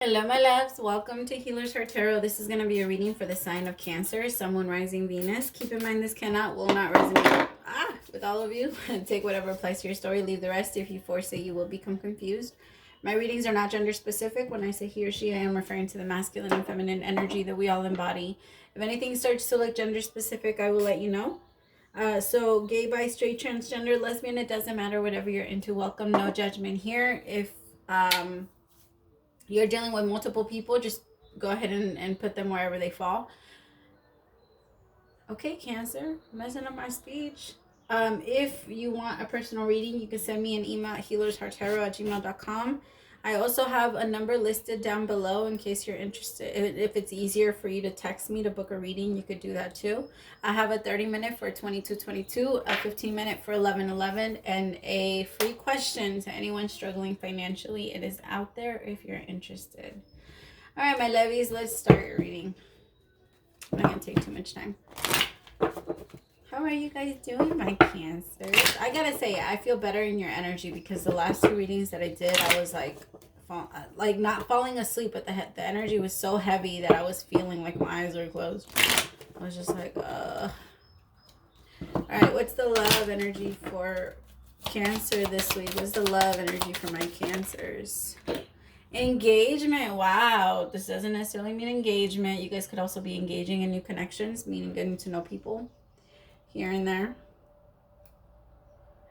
Hello, my loves. Welcome to Healers Heart Tarot. This is going to be a reading for the sign of Cancer, Sun, Moon, Rising, Venus. Keep in mind this will not resonate with all of you. Take whatever applies to your story. Leave the rest. If you force it, you will become confused. My readings are not gender specific. When I say he or she, I am referring to the masculine and feminine energy that we all embody. If anything starts to look gender specific, I will let you know. So gay, bi, straight, transgender, lesbian, it doesn't matter. Whatever you're into, welcome. No judgment here. If you're dealing with multiple people, just go ahead and put them wherever they fall. Okay, Cancer, messing up my speech. If you want a personal reading, you can send me an email at healershearttarot@gmail.com. I also have a number listed down below in case you're interested. If it's easier for you to text me to book a reading, you could do that too. I have a 30-minute for 2222, a 15-minute for 1111, and a free question to anyone struggling financially. It is out there if you're interested. All right, my lovies, let's start your reading. I'm not going to take too much time. How are you guys doing, my Cancers? I gotta say, I feel better in your energy because the last two readings that I did, I was like not falling asleep, but the energy was so heavy that I was feeling like my eyes were closed. I was just like, All right, what's the love energy for Cancer this week? What's the love energy for my Cancers? Engagement. Wow. This doesn't necessarily mean engagement. You guys could also be engaging in new connections, meaning getting to know people here and there.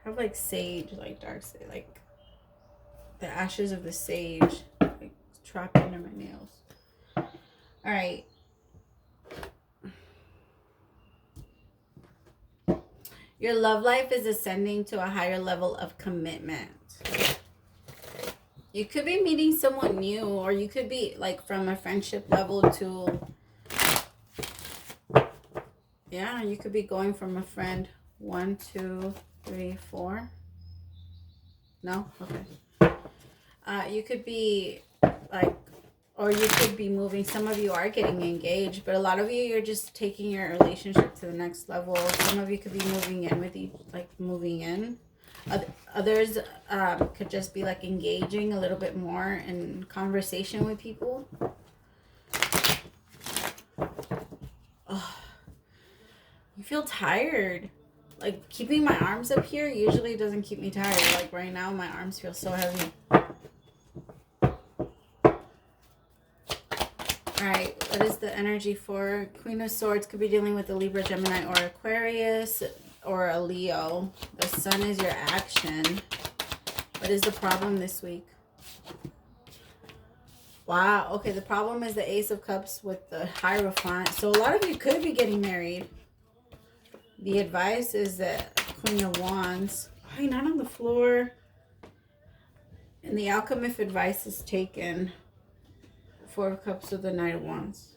I have like sage, like dark sage, like the ashes of the sage, like trapped under my nails. All right. Your love life is ascending to a higher level of commitment. You could be meeting someone new, or you could be like from a friendship level to, yeah, you could be going from a friend 1, 2, 3, 4. No? Okay. You could be like, or you could be moving. Some of you are getting engaged, but a lot of you, you're just taking your relationship to the next level. Some of you could be moving in with each, like moving in. Others could just be like engaging a little bit more in conversation with people. Oh, you feel tired. Like keeping my arms up here usually doesn't keep me tired. Like right now, my arms feel so heavy. Alright, what is the energy for Queen of Swords? Could be dealing with a Libra, Gemini, or Aquarius, or a Leo. The Sun is your action. What is the problem this week? Wow, okay, the problem is the Ace of Cups with the Hierophant. So a lot of you could be getting married. The advice is the Queen of Wands. Oh, you're not on the floor. And the outcome if advice is taken. 4 of Cups with the Knight of Wands.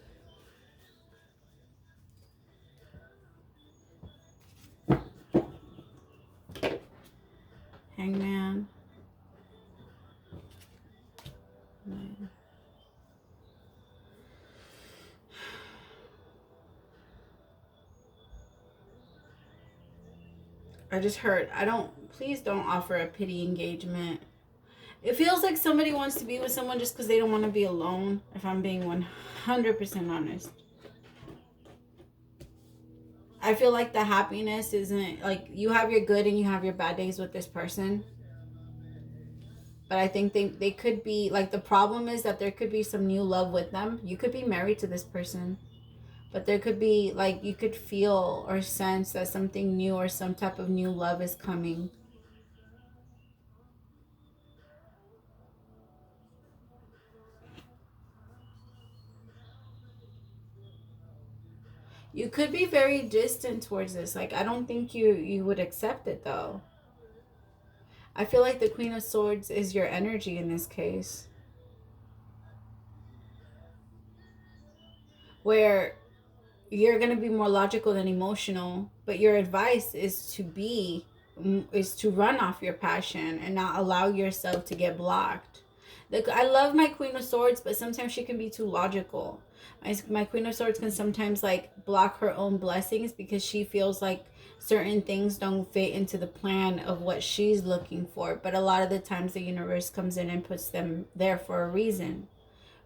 Hangman. I just heard, please don't offer a pity engagement. It feels like somebody wants to be with someone just because they don't want to be alone, if I'm being 100% honest. I feel like the happiness isn't, like, you have your good and you have your bad days with this person. But I think they could be, like, the problem is that there could be some new love with them. You could be married to this person. But there could be, like, you could feel or sense that something new or some type of new love is coming. You could be very distant towards this. Like, I don't think you would accept it, though. I feel like the Queen of Swords is your energy in this case. Where you're going to be more logical than emotional, but your advice is to run off your passion and not allow yourself to get blocked. I love my Queen of Swords, but sometimes she can be too logical. My Queen of Swords can sometimes like block her own blessings because she feels like certain things don't fit into the plan of what she's looking for. But a lot of the times the universe comes in and puts them there for a reason.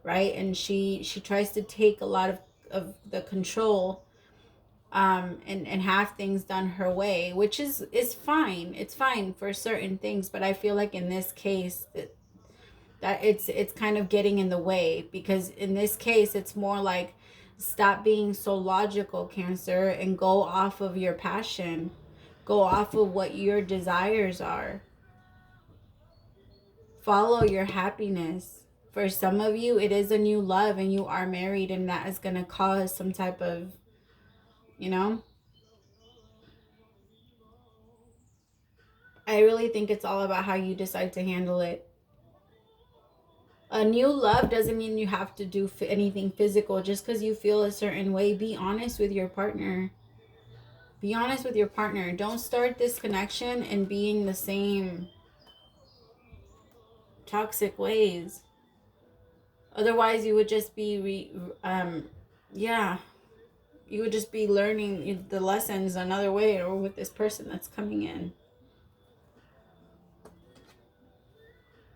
right? And she tries to take a lot of the control, and have things done her way, which is fine. It's fine for certain things, but I feel like in this case that it's kind of getting in the way, because in this case it's more like, stop being so logical, Cancer, and go off of your passion, go off of what your desires are, follow your happiness. For some of you, it is a new love and you are married, and that is going to cause some type of, you know, I really think it's all about how you decide to handle it. A new love doesn't mean you have to do anything physical just because you feel a certain way. Be honest with your partner. Be honest with your partner. Don't start this connection and be in the same toxic ways. Otherwise, you would just be, yeah, you would just be learning the lessons another way, or with this person that's coming in.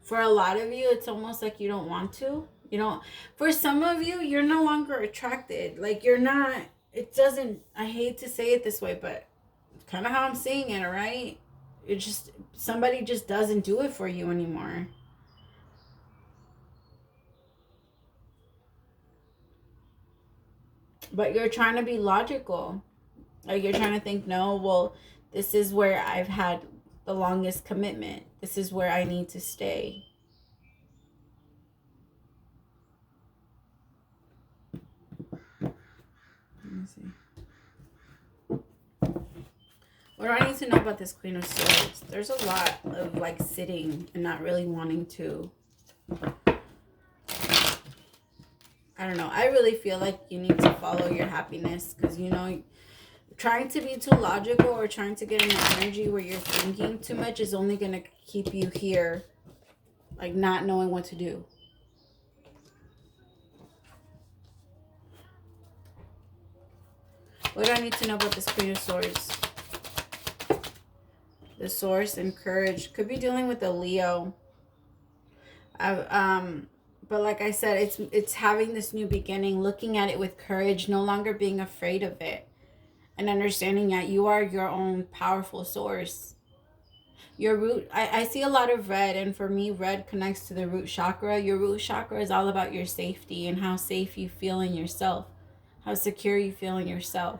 For a lot of you, it's almost like you don't want to. You know, for some of you, you're no longer attracted. Like, you're not, it doesn't, I hate to say it this way, but kind of how I'm seeing it, right? It just, somebody just doesn't do it for you anymore. But you're trying to be logical. Like, you're trying to think, no, well, this is where I've had the longest commitment. This is where I need to stay. Let me see. What do I need to know about this Queen of Swords? There's a lot of like sitting and not really wanting to. I don't know. I really feel like you need to follow your happiness, because, you know, trying to be too logical or trying to get in an energy where you're thinking too much is only going to keep you here, like not knowing what to do. What do I need to know about this Queen of Swords? The Source and Courage. Could be dealing with a Leo. But like I said, it's having this new beginning, looking at it with courage, no longer being afraid of it, and understanding that you are your own powerful source. Your root, I see a lot of red, and for me, red connects to the root chakra. Your root chakra is all about your safety and how safe you feel in yourself, how secure you feel in yourself,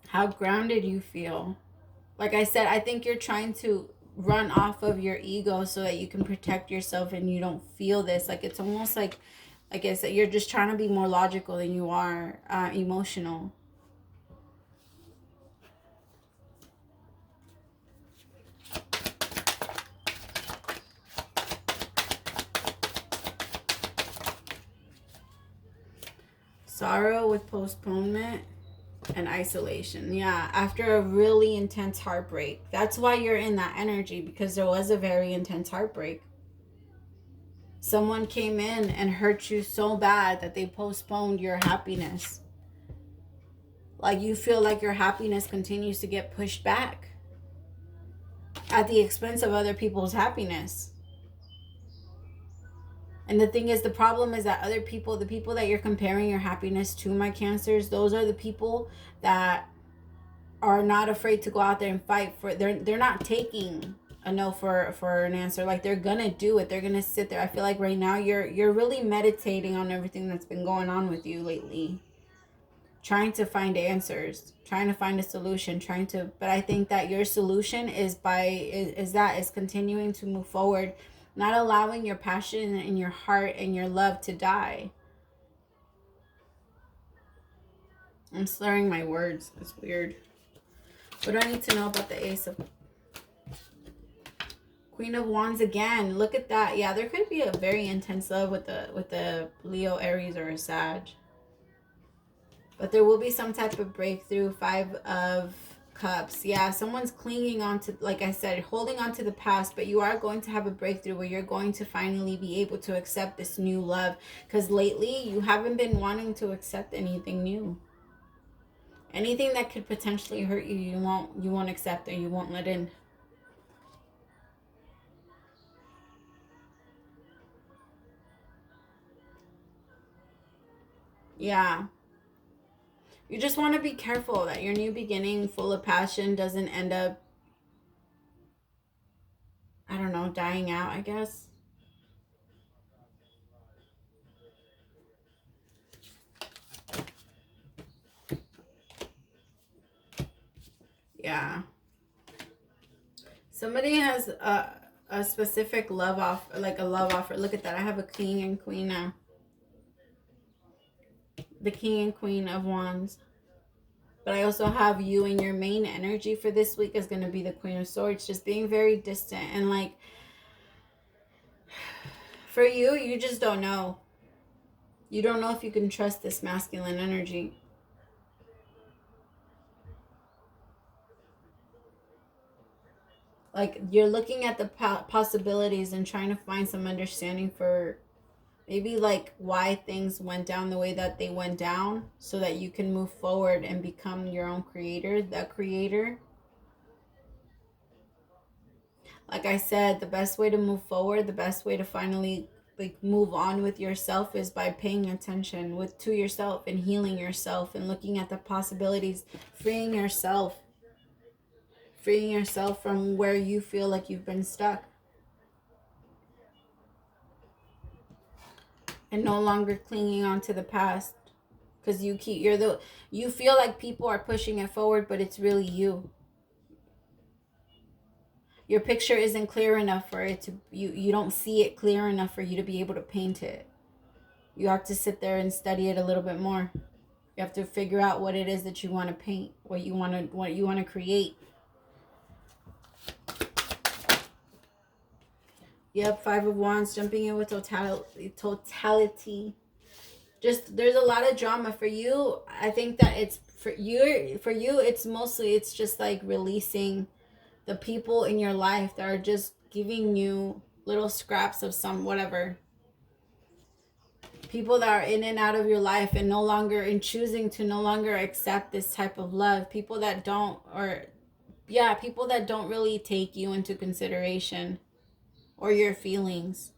how grounded you feel. Like I said, I think you're trying to run off of your ego so that you can protect yourself and you don't feel this. Like, it's almost like I said, you're just trying to be more logical than you are emotional. Sorrow with postponement and isolation. Yeah, after a really intense heartbreak. That's why you're in that energy, because there was a very intense heartbreak. Someone came in and hurt you so bad that they postponed your happiness. Like, you feel like your happiness continues to get pushed back at the expense of other people's happiness. And the thing is, the problem is that other people, the people that you're comparing your happiness to, my Cancers, those are the people that are not afraid to go out there and fight for. They're not taking a no for an answer. Like, they're gonna do it. They're gonna sit there. I feel like right now you're really meditating on everything that's been going on with you lately, trying to find answers, trying to find a solution, but I think that your solution is continuing to move forward, not allowing your passion and your heart and your love to die. I'm slurring my words. It's weird. What do I need to know about the Ace of Queen of Wands again? Look at that. Yeah, there could be a very intense love with the Leo, Aries, or a Sag. But there will be some type of breakthrough. 5 of Cups. Yeah, someone's clinging on to, like I said, holding on to the past, but you are going to have a breakthrough where you're going to finally be able to accept this new love. Because lately, you haven't been wanting to accept anything new. Anything that could potentially hurt you, you won't accept, or you won't let in. Yeah. You just want to be careful that your new beginning full of passion doesn't end up, I don't know, dying out, I guess. Yeah. Somebody has a specific love offer, like a love offer. Look at that. I have a king and queen now. The king and queen of wands. But I also have you, and your main energy for this week is going to be the Queen of Swords, just being very distant. And like, for you, you just don't know. You don't know if you can trust this masculine energy. Like, you're looking at the possibilities and trying to find some understanding for maybe like why things went down the way that they went down, so that you can move forward and become your own creator, the creator. Like I said, the best way to move forward, the best way to finally like move on with yourself is by paying attention to yourself and healing yourself and looking at the possibilities, freeing yourself from where you feel like you've been stuck, and no longer clinging on to the past, because you feel like people are pushing it forward, but it's really you. Your picture isn't clear enough for it to, you don't see it clear enough for you to be able to paint it. You have to sit there and study it a little bit more. You have to figure out what it is that you want to paint, what you want to create. Yep, Five of Wands, jumping in with totality. Just, there's a lot of drama for you. I think that it's for you, it's just like releasing the people in your life that are just giving you little scraps of some whatever. People that are in and out of your life and no longer, in choosing to no longer accept this type of love. People that don't, or yeah, people that don't really take you into consideration or your feelings.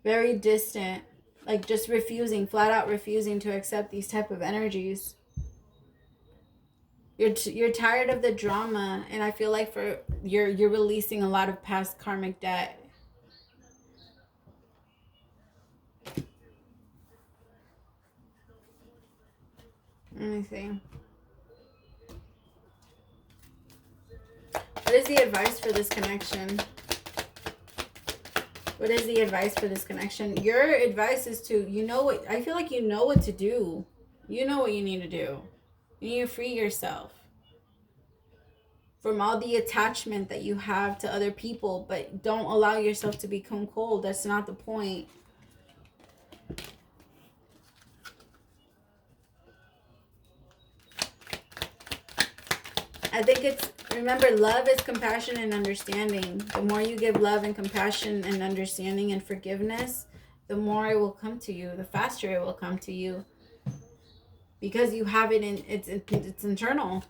Very distant, like just refusing, flat out refusing to accept these type of energies. You're tired of the drama, and I feel like you're releasing a lot of past karmic debt. Let me see. What is the advice for this connection? What is the advice for this connection? Your advice is to, I feel like you know what to do. You know what you need to do. You need to free yourself from all the attachment that you have to other people, but don't allow yourself to become cold. That's not the point. I think remember, love is compassion and understanding. The more you give love and compassion and understanding and forgiveness, the more it will come to you, the faster it will come to you. Because you have it it's internal.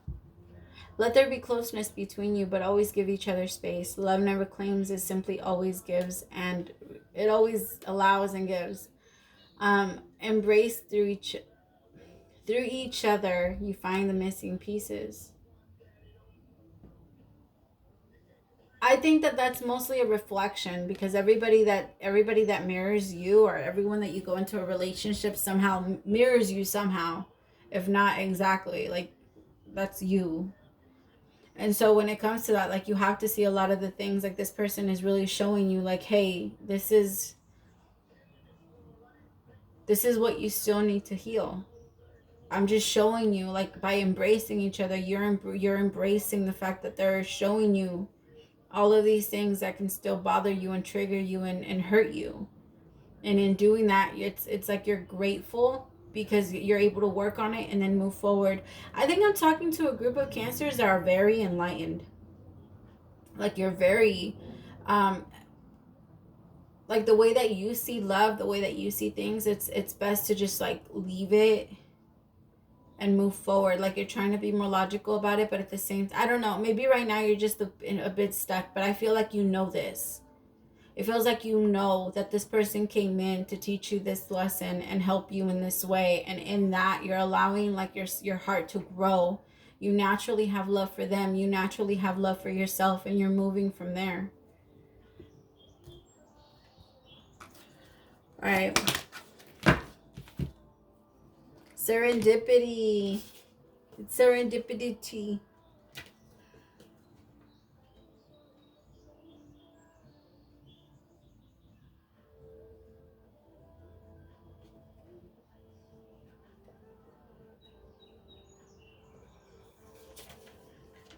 Let there be closeness between you, but always give each other space. Love never claims, it simply always gives, and it always allows and gives. Embrace through each other, you find the missing pieces. I think that that's mostly a reflection, because everybody that mirrors you, or everyone that you go into a relationship somehow mirrors you somehow, if not exactly. Like, that's you. And so when it comes to that, like, you have to see a lot of the things, like, this person is really showing you, like, hey, this is what you still need to heal. I'm just showing you, like, by embracing each other, you're embracing the fact that they're showing you all of these things that can still bother you and trigger you and hurt you. And in doing that, it's like you're grateful because you're able to work on it and then move forward. I think I'm talking to a group of Cancers that are very enlightened. Like, you're very like, the way that you see love, the way that you see things, it's best to just like leave it and move forward. Like, you're trying to be more logical about it, but at the same time, I don't know, maybe right now you're just a bit stuck, but I feel like you know this. It feels like you know that this person came in to teach you this lesson and help you in this way. And in that, you're allowing like your heart to grow. You naturally have love for them. You naturally have love for yourself, and you're moving from there. All right. Serendipity. It's serendipity.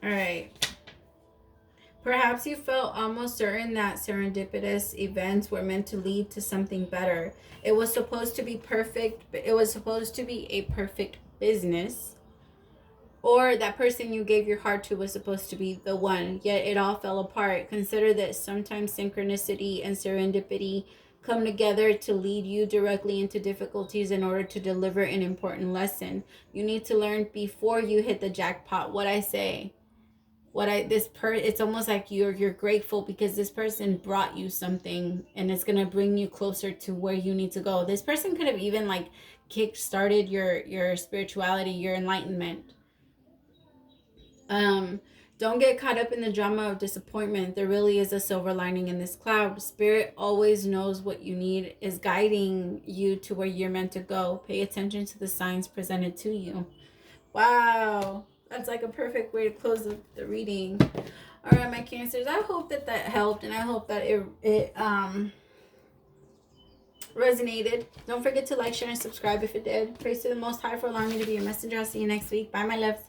All right. Perhaps you felt almost certain that serendipitous events were meant to lead to something better. It was supposed to be perfect. It was supposed to be a perfect business. Or that person you gave your heart to was supposed to be the one, yet it all fell apart. Consider that sometimes synchronicity and serendipity come together to lead you directly into difficulties in order to deliver an important lesson. You need to learn before you hit the jackpot. What I say, it's almost like you're grateful because this person brought you something, and it's gonna bring you closer to where you need to go. This person could have even like kick-started your spirituality, your enlightenment. Don't get caught up in the drama of disappointment. There really is a silver lining in this cloud. Spirit always knows what you need, is guiding you to where you're meant to go. Pay attention to the signs presented to you. Wow, that's like a perfect way to close the reading. All right, my Cancers, I hope that helped, and I hope that it resonated. Don't forget to like, share, and subscribe if it did. Praise to the Most High for allowing me to be your messenger. I'll see you next week. Bye, my loves.